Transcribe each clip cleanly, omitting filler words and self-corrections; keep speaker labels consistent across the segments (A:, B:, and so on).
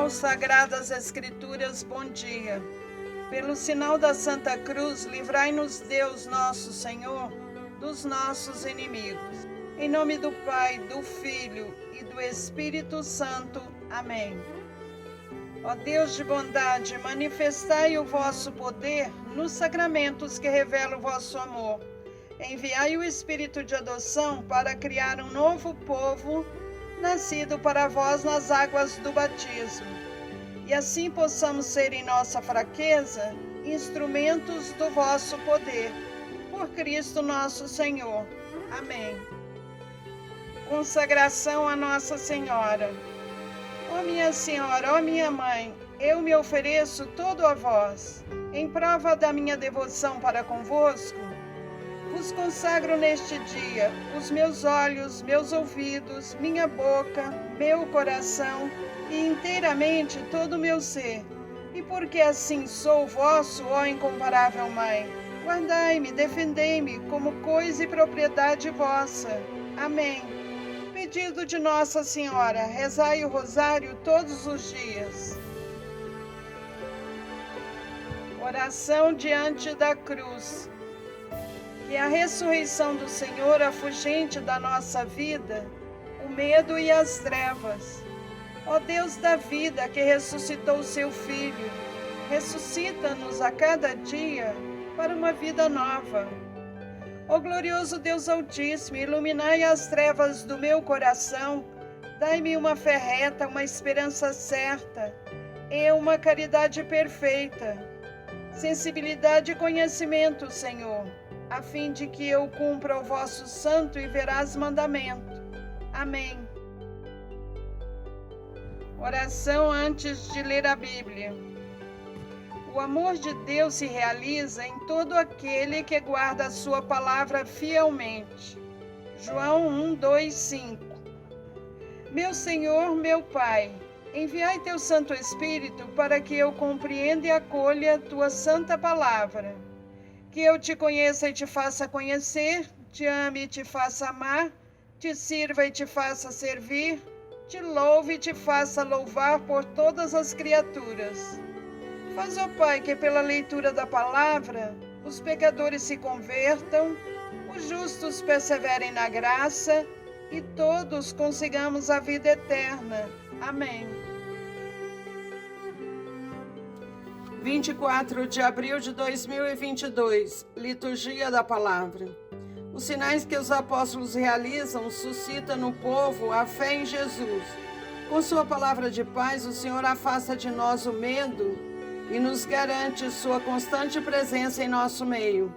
A: Aos Sagradas Escrituras, bom dia. Pelo sinal da Santa Cruz, livrai-nos Deus nosso Senhor dos nossos inimigos. Em nome do Pai, do Filho e do Espírito Santo. Amém. Ó Deus de bondade, manifestai o vosso poder nos sacramentos que revelam o vosso amor. Enviai o Espírito de adoção para criar um novo povo, nascido para vós nas águas do batismo. E assim possamos ser em nossa fraqueza instrumentos do vosso poder. Por Cristo nosso Senhor. Amém. Consagração a Nossa Senhora. Ó minha Senhora, ó minha Mãe, eu me ofereço todo a vós. Em prova da minha devoção para convosco, vos consagro neste dia os meus olhos, meus ouvidos, minha boca, meu coração e inteiramente todo o meu ser. E porque assim sou vosso, ó incomparável Mãe, guardai-me, defendei-me como coisa e propriedade vossa. Amém. Pedido de Nossa Senhora, rezai o rosário todos os dias. Oração diante da cruz. Que a ressurreição do Senhor afugente da nossa vida o medo e as trevas. Ó Deus da vida, que ressuscitou o seu Filho, ressuscita-nos a cada dia para uma vida nova. Ó glorioso Deus Altíssimo, iluminai as trevas do meu coração, dai-me uma fé reta, uma esperança certa e uma caridade perfeita, sensibilidade e conhecimento, Senhor, a fim de que eu cumpra o vosso santo e veraz mandamento. Amém. Oração antes de ler a Bíblia. O amor de Deus se realiza em todo aquele que guarda a sua palavra fielmente. João 1, 2, 5. Meu Senhor, meu Pai, enviai teu Santo Espírito para que eu compreenda e acolha tua santa palavra. Que eu te conheça e te faça conhecer, te ame e te faça amar, te sirva e te faça servir, te louve e te faça louvar por todas as criaturas. Faz, ó Pai, que pela leitura da palavra os pecadores se convertam, os justos perseverem na graça e todos consigamos a vida eterna. Amém. 24 de abril de 2022, Liturgia da Palavra. Os sinais que os apóstolos realizam suscitam no povo a fé em Jesus. Com sua palavra de paz, o Senhor afasta de nós o medo e nos garante sua constante presença em nosso meio.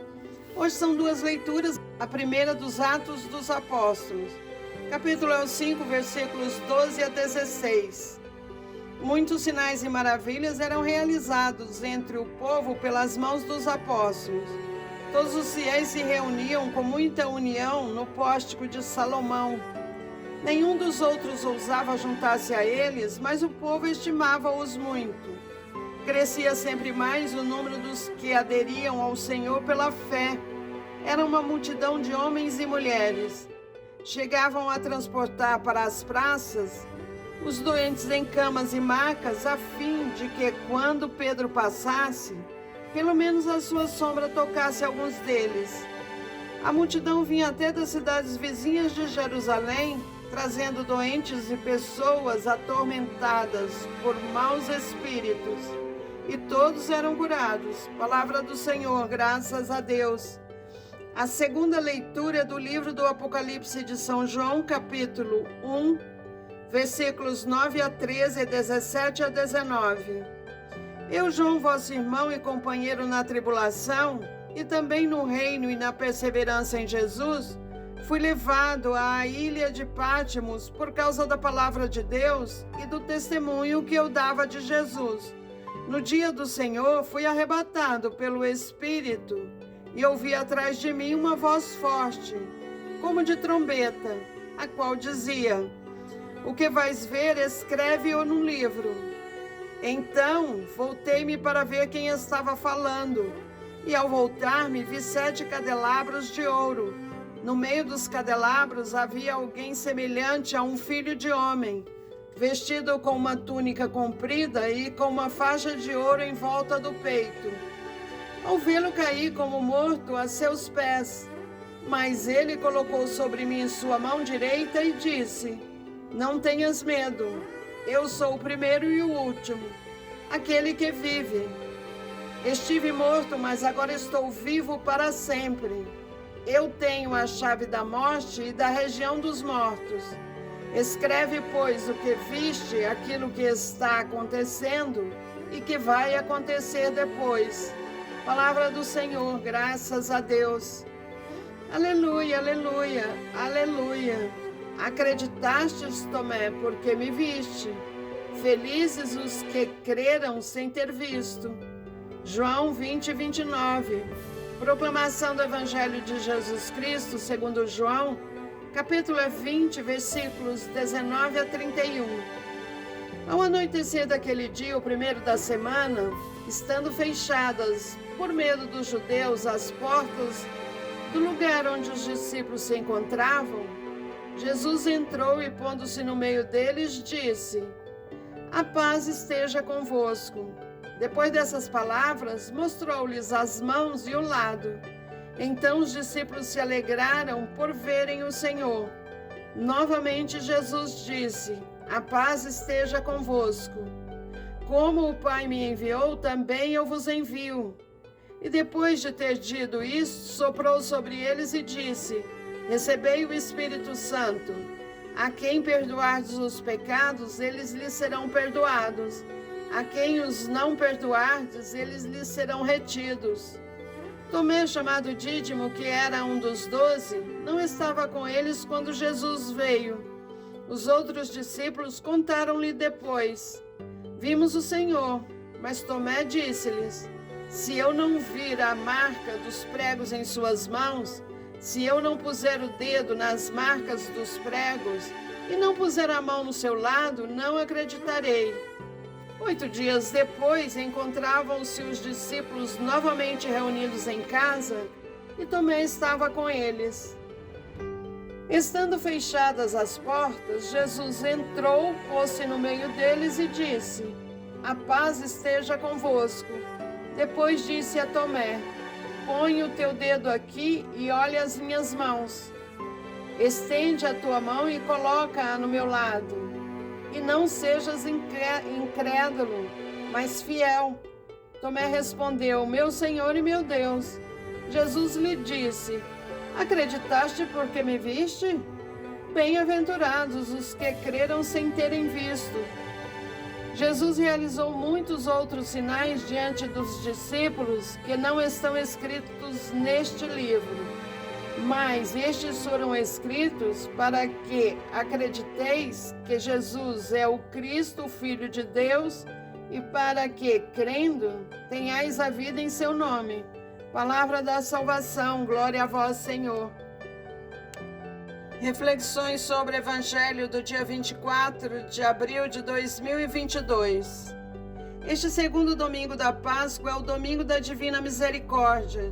A: Hoje são duas leituras, a primeira dos Atos dos Apóstolos. Capítulo 5, versículos 12 a 16. Muitos sinais e maravilhas eram realizados entre o povo pelas mãos dos apóstolos. Todos os fiéis se reuniam com muita união no pórtico de Salomão. Nenhum dos outros ousava juntar-se a eles, mas o povo estimava-os muito. Crescia sempre mais o número dos que aderiam ao Senhor pela fé. Era uma multidão de homens e mulheres. Chegavam a transportar para as praças os doentes em camas e macas, a fim de que, quando Pedro passasse, pelo menos a sua sombra tocasse alguns deles. A multidão vinha até das cidades vizinhas de Jerusalém, trazendo doentes e pessoas atormentadas por maus espíritos. E todos eram curados. Palavra do Senhor, graças a Deus. A segunda leitura é do livro do Apocalipse de São João, capítulo 1, versículos 9 a 13 e 17 a 19. Eu, João, vosso irmão e companheiro na tribulação, e também no reino e na perseverança em Jesus, fui levado à ilha de Pátimos por causa da palavra de Deus e do testemunho que eu dava de Jesus. No dia do Senhor, fui arrebatado pelo Espírito e ouvi atrás de mim uma voz forte, como de trombeta, a qual dizia: o que vais ver, escreve-o num livro. Então, voltei-me para ver quem estava falando, e ao voltar-me, vi 7 candelabros de ouro. No meio dos candelabros havia alguém semelhante a um filho de homem, vestido com uma túnica comprida e com uma faixa de ouro em volta do peito. Ao vê-lo cair como morto a seus pés, mas ele colocou sobre mim sua mão direita e disse: Não tenhas medo, eu sou o primeiro e o último, aquele que vive. Estive morto, mas agora estou vivo para sempre. Eu tenho a chave da morte e da região dos mortos. Escreve, pois, o que viste, aquilo que está acontecendo e que vai acontecer depois. Palavra do Senhor, graças a Deus. Aleluia, aleluia, aleluia. Acreditastes, Tomé, porque me viste. Felizes os que creram sem ter visto. João 20, 29. Proclamação do Evangelho de Jesus Cristo, segundo João, capítulo 20, versículos 19 a 31. Ao anoitecer daquele dia, o primeiro da semana, estando fechadas, por medo dos judeus, as portas do lugar onde os discípulos se encontravam, Jesus entrou e, pondo-se no meio deles, disse: A paz esteja convosco. Depois dessas palavras, mostrou-lhes as mãos e o lado. Então os discípulos se alegraram por verem o Senhor. Novamente Jesus disse: A paz esteja convosco. Como o Pai me enviou, também eu vos envio. E depois de ter dito isso, soprou sobre eles e disse: Recebei o Espírito Santo. A quem perdoardes os pecados, eles lhes serão perdoados. A quem os não perdoardes, eles lhes serão retidos. Tomé, chamado Dídimo, que era um dos 12, não estava com eles quando Jesus veio. Os outros discípulos contaram-lhe depois: Vimos o Senhor. Mas Tomé disse-lhes: Se eu não vir a marca dos pregos em suas mãos, se eu não puser o dedo nas marcas dos pregos e não puser a mão no seu lado, não acreditarei. 8 dias depois, encontravam-se os discípulos novamente reunidos em casa e Tomé estava com eles. Estando fechadas as portas, Jesus entrou, pôs-se no meio deles e disse: A paz esteja convosco. Depois disse a Tomé: Põe o teu dedo aqui e olha as minhas mãos. Estende a tua mão e coloca-a no meu lado. E não sejas incrédulo, mas fiel. Tomé respondeu: Meu Senhor e meu Deus. Jesus lhe disse: Acreditaste porque me viste? Bem-aventurados os que creram sem terem visto. Jesus realizou muitos outros sinais diante dos discípulos que não estão escritos neste livro. Mas estes foram escritos para que acrediteis que Jesus é o Cristo, o Filho de Deus, e para que, crendo, tenhais a vida em seu nome. Palavra da salvação, glória a vós, Senhor. Reflexões sobre o Evangelho do dia 24 de abril de 2022. Este segundo domingo da Páscoa é o domingo da Divina Misericórdia.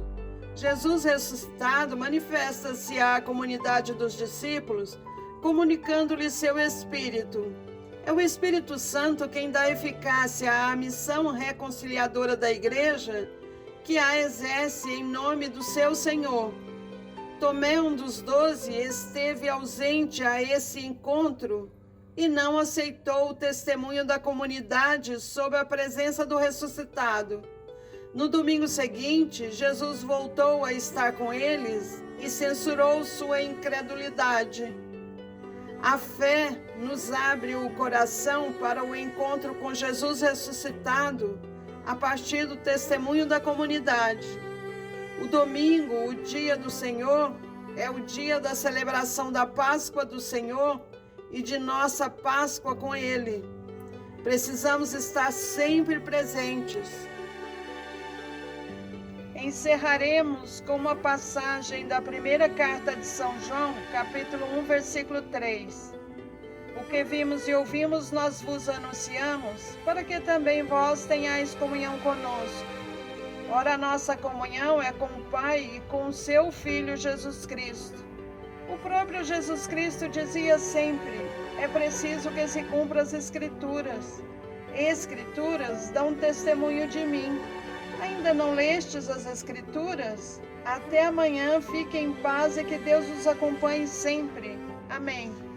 A: Jesus ressuscitado manifesta-se à comunidade dos discípulos, comunicando-lhes seu Espírito. É o Espírito Santo quem dá eficácia à missão reconciliadora da Igreja, que a exerce em nome do seu Senhor. Tomé, um dos 12, esteve ausente a esse encontro e não aceitou o testemunho da comunidade sobre a presença do ressuscitado. No domingo seguinte, Jesus voltou a estar com eles e censurou sua incredulidade. A fé nos abre o coração para o encontro com Jesus ressuscitado a partir do testemunho da comunidade. O domingo, o dia do Senhor, é o dia da celebração da Páscoa do Senhor e de nossa Páscoa com Ele. Precisamos estar sempre presentes. Encerraremos com uma passagem da primeira carta de São João, capítulo 1, versículo 3. O que vimos e ouvimos nós vos anunciamos, para que também vós tenhais comunhão conosco. Ora, a nossa comunhão é com o Pai e com o seu Filho Jesus Cristo. O próprio Jesus Cristo dizia sempre: é preciso que se cumpra as Escrituras. Escrituras dão testemunho de mim. Ainda não lestes as Escrituras? Até amanhã, fiquem em paz e que Deus os acompanhe sempre. Amém.